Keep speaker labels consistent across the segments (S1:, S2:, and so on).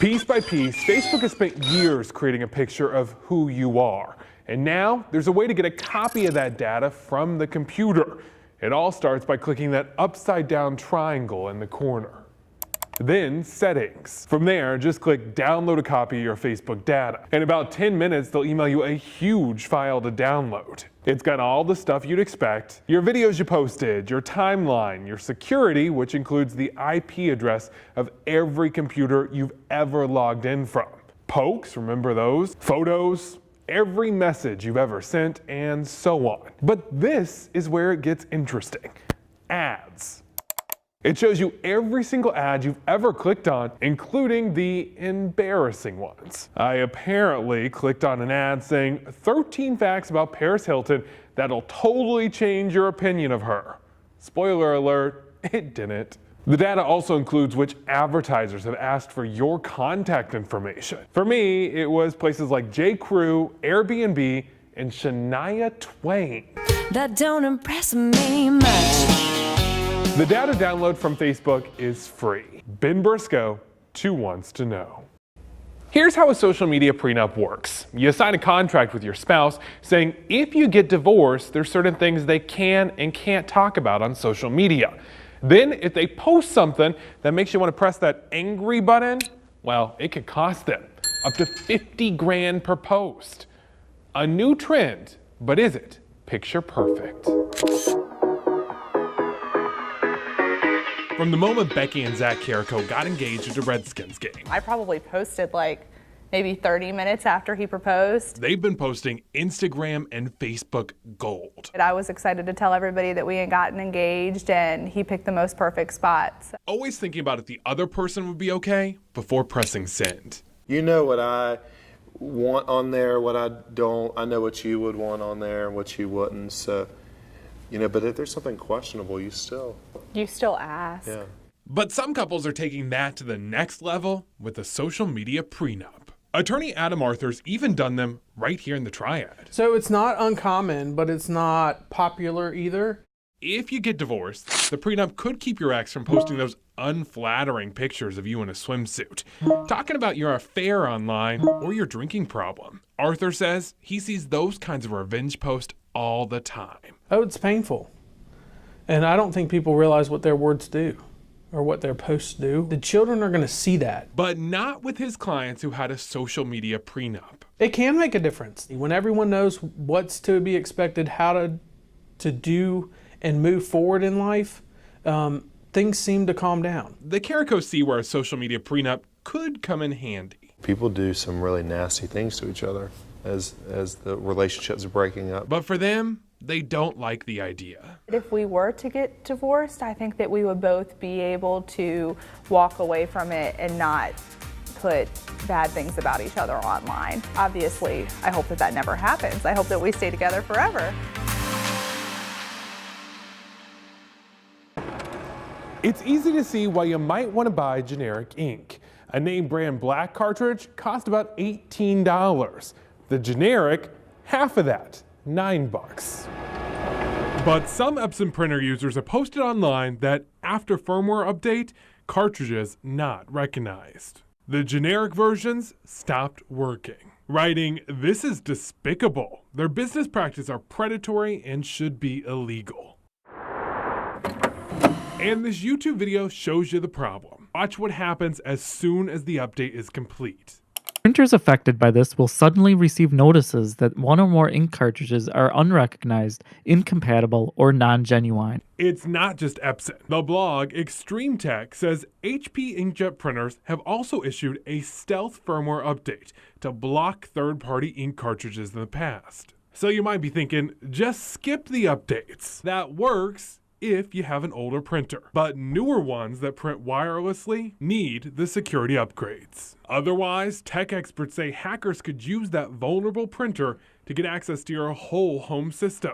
S1: Piece by piece, Facebook has spent years creating a picture of who you are. And now there's a way to get a copy of that data from the computer. It all starts by clicking that upside down triangle in the corner. Then settings. From there, just click download a copy of your Facebook data. In about 10 minutes, they'll email you a huge file to download. It's got all the stuff you'd expect, your videos you posted, your timeline, your security, which includes the IP address of every computer you've ever logged in from. Pokes, remember those? Photos, every message you've ever sent, and so on. But this is where it gets interesting. Ads. It shows you every single ad you've ever clicked on, including the embarrassing ones. I apparently clicked on an ad saying 13 facts about Paris Hilton that'll totally change your opinion of her. Spoiler alert, it didn't. The data also includes which advertisers have asked for your contact information. For me, it was places like J.Crew, Airbnb, and Shania Twain.
S2: That don't impress me much.
S1: The data download from Facebook is free. Ben Briscoe, 2 wants to know. Here's how a social media prenup works. You sign a contract with your spouse saying if you get divorced, there's certain things they can and can't talk about on social media. Then if they post something that makes you want to press that angry button, well, it could cost them up to 50 grand per post. A new trend, but is it picture perfect? From the moment Becky and Zach Carrico got engaged at a Redskins game,
S3: I probably posted like maybe 30 minutes after he proposed.
S1: They've been posting Instagram and Facebook gold.
S3: And I was excited to tell everybody that we had gotten engaged, and he picked the most perfect spots.
S1: Always thinking about if the other person would be okay before pressing send.
S4: You know what I want on there, what I don't. I know what you would want on there and what you wouldn't. So, you know, but if there's something questionable, you still
S3: ask.
S4: Yeah.
S1: But some couples are taking that to the next level with a social media prenup. Attorney Adam Arthur's even done them right here in the Triad.
S5: So it's not uncommon, but it's not popular either.
S1: If you get divorced, the prenup could keep your ex from posting those unflattering pictures of you in a swimsuit, talking about your affair online or your drinking problem. Arthur says he sees those kinds of revenge posts all the time.
S5: Oh, it's painful. And I don't think people realize what their words do or what their posts do. The children are going to see that.
S1: But not with his clients who had a social media prenup.
S5: It can make a difference. When everyone knows what's to be expected, how to do and move forward in life, things seem to calm down.
S1: The Carricos see where a social media prenup could come in handy.
S4: People do some really nasty things to each other as the relationships are breaking up.
S1: But for them, they don't like the idea.
S3: If we were to get divorced, I think that we would both be able to walk away from it and not put bad things about each other online. Obviously, I hope that that never happens. I hope that we stay together forever.
S1: It's easy to see why you might want to buy generic ink. A name brand black cartridge cost about $18. The generic, half of that, $9. But some Epson printer users have posted online that after firmware update, cartridges not recognized. The generic versions stopped working, writing, "This is despicable. Their business practices are predatory and should be illegal." And this YouTube video shows you the problem. Watch what happens as soon as the update is complete.
S6: Printers affected by this will suddenly receive notices that one or more ink cartridges are unrecognized, incompatible, or non-genuine.
S1: It's not just Epson. The blog Extreme Tech says HP inkjet printers have also issued a stealth firmware update to block third-party ink cartridges in the past. So you might be thinking, just skip the updates. That works if you have an older printer. But newer ones that print wirelessly need the security upgrades. Otherwise, tech experts say hackers could use that vulnerable printer to get access to your whole home system,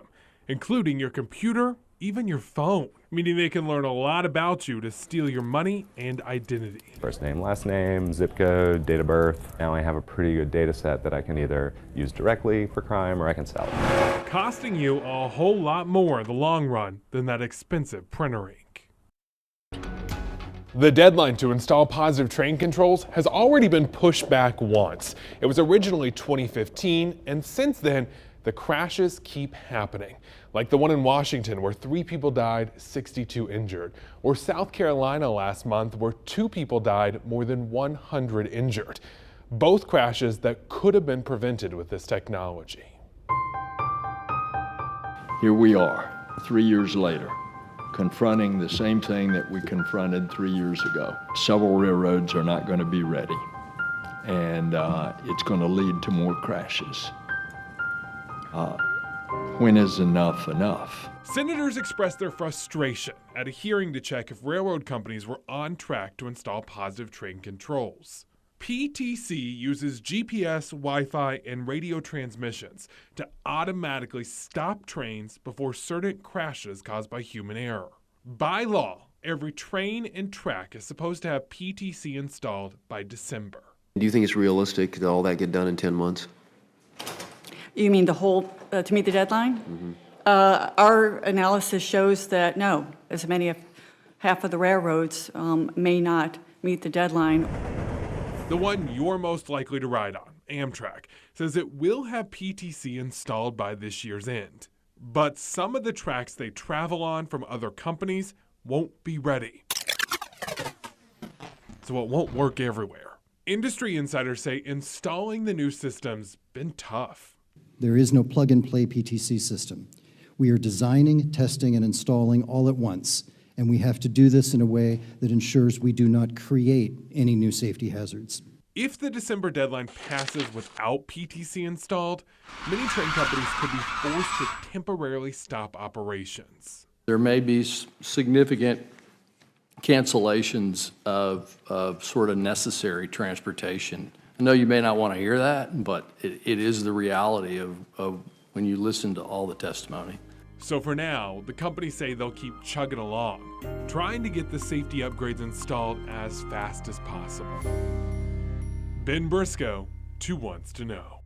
S1: including your computer, even your phone, meaning they can learn a lot about you to steal your money and identity.
S7: First name, last name, zip code, date of birth. Now I have a pretty good data set that I can either use directly for crime or I can sell it.
S1: Costing you a whole lot more in the long run than that expensive printer ink. The deadline to install positive train controls has already been pushed back once. It was originally 2015, and since then, the crashes keep happening. Like the one in Washington where 3 people died, 62 injured. Or South Carolina last month where 2 people died, more than 100 injured. Both crashes that could have been prevented with this technology.
S8: Here we are, 3 years later, confronting the same thing that we confronted 3 years ago. Several railroads are not going to be ready, and it's going to lead to more crashes. When is enough enough?
S1: Senators expressed their frustration at a hearing to check if railroad companies were on track to install positive train controls. PTC uses GPS, Wi-Fi, and radio transmissions to automatically stop trains before certain crashes caused by human error. By law, every train and track is supposed to have PTC installed by December.
S9: Do you think it's realistic that all that get done in 10 months?
S10: You mean the whole, to meet the deadline?
S9: Mm-hmm.
S10: Our analysis shows that no, as many as half of the railroads may not meet the deadline.
S1: The one you're most likely to ride on, Amtrak, says it will have PTC installed by this year's end. But some of the tracks they travel on from other companies won't be ready. So it won't work everywhere. Industry insiders say installing the new system's been tough.
S11: There is no plug-and-play PTC system. We are designing, testing, and installing all at once, and we have to do this in a way that ensures we do not create any new safety hazards.
S1: If the December deadline passes without PTC installed, many train companies could be forced to temporarily stop operations.
S8: There may be significant cancellations of sort of necessary transportation. I know you may not want to hear that, but it is the reality of when you listen to all the testimony.
S1: So for now, the companies say they'll keep chugging along, trying to get the safety upgrades installed as fast as possible. Ben Briscoe, 2 Wants to Know.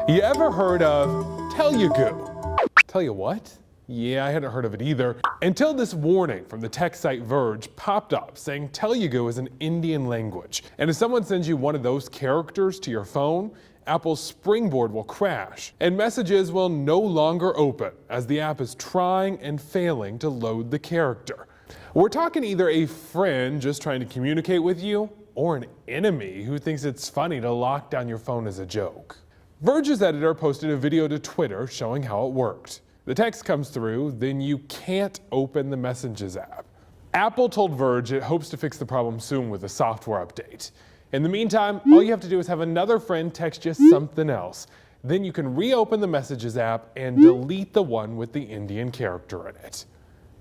S1: You ever heard of Telugu? Tell you what? Yeah, I hadn't heard of it either, until this warning from the tech site Verge popped up saying Telugu is an Indian language. And if someone sends you one of those characters to your phone, Apple's Springboard will crash, and messages will no longer open as the app is trying and failing to load the character. We're talking either a friend just trying to communicate with you, or an enemy who thinks it's funny to lock down your phone as a joke. Verge's editor posted a video to Twitter showing how it worked. The text comes through, then you can't open the Messages app. Apple told Verge it hopes to fix the problem soon with a software update. In the meantime, all you have to do is have another friend text you something else. Then you can reopen the Messages app and delete the one with the Indian character in it.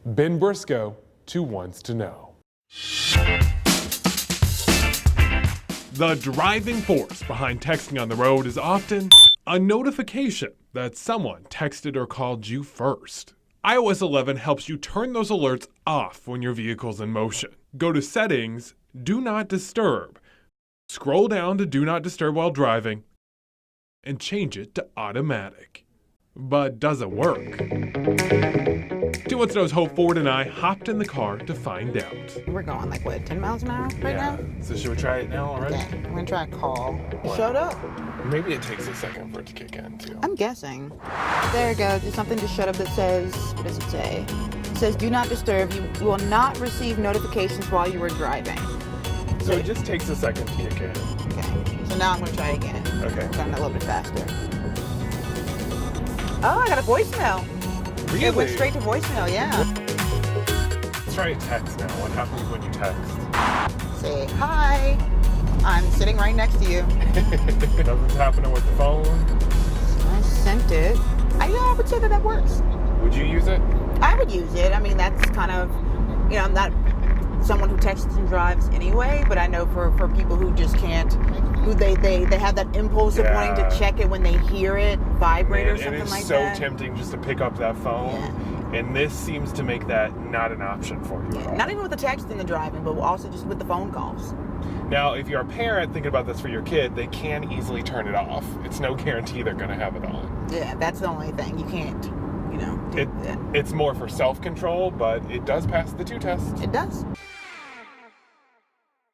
S1: Ben Briscoe, 2 Wants to Know. The driving force behind texting on the road is often a notification that someone texted or called you first. iOS 11 helps you turn those alerts off when your vehicle's in motion. Go to Settings, Do Not Disturb. Scroll down to Do Not Disturb while driving and change it to automatic. But does it work? 2 Wants to Know's Hope Ford and I hopped in the car to find out.
S12: We're going like what, 10 miles an hour right now?
S1: So should we try it now already?
S12: Okay, I'm gonna try a call. It showed up.
S1: Maybe it takes a second for it to kick in too.
S12: I'm guessing. There it goes. There's something just showed up that says, what does it say? It says, do not disturb. You will not receive notifications while you are driving.
S1: So it just takes a second to kick in.
S12: Okay, so now I'm gonna try it again.
S1: Okay.
S12: Done a little bit faster. Oh, I got a voicemail.
S1: Really?
S12: It went straight to voicemail, yeah.
S1: Let's try a text now. What happens when you text?
S12: Say, hi, I'm sitting right next to you.
S1: Nothing's happening with the phone.
S12: I sent it. I would say that works.
S1: Would you use it?
S12: I would use it. I mean, that's kind of, I'm not someone who texts and drives anyway, but I know for people who just can't, who they have that impulse of wanting to check it when they hear it vibrate or something like that.
S1: It is so tempting just to pick up that phone. Yeah. And this seems to make that not an option for you.
S12: Yeah. Not even with the text and the driving, but also just with the phone calls.
S1: Now, if you're a parent thinking about this for your kid, they can easily turn it off. It's no guarantee they're going to have it on.
S12: Yeah, that's the only thing. You can't, do that.
S1: It's more for self-control, but it does pass the 2 test.
S12: It does.